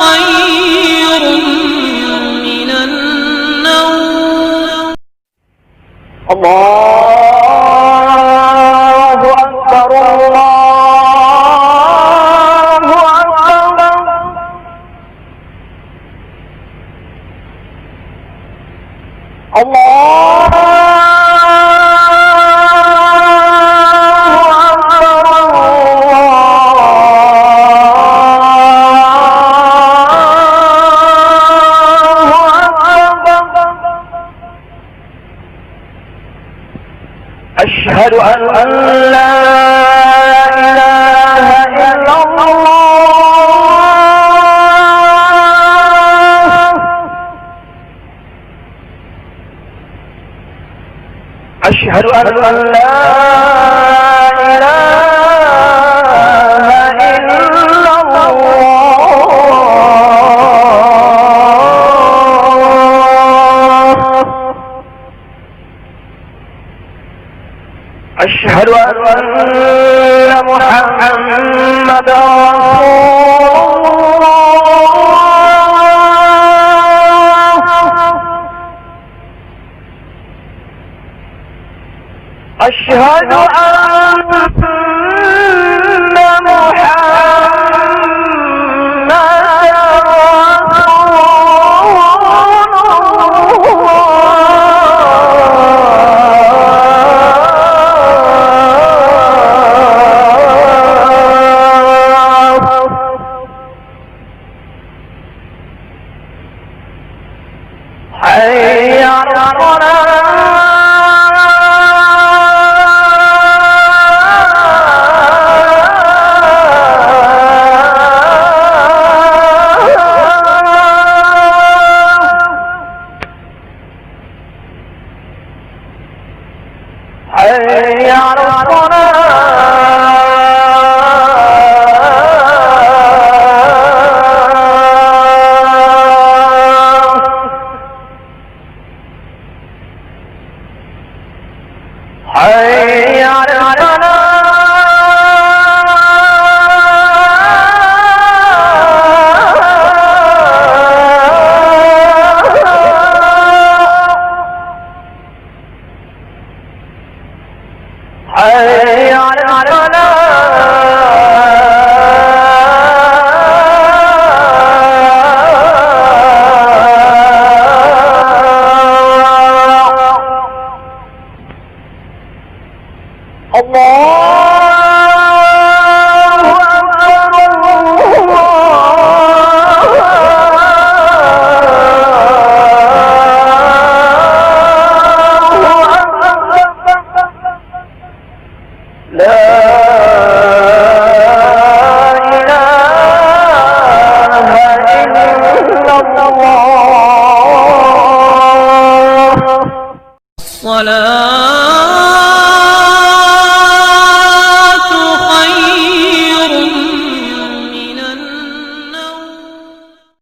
خير من النوم. الله أكبر الله أكبر. الله أشهد أن لا إله إلا الله. أشهد أن لا إله إلا الله. أشهد أن محمدا رسول الله. أشهد أن محمدا حي على حي على حي على حي على الله أكبر الله أكبر. لا إله إلا الله. الصلاة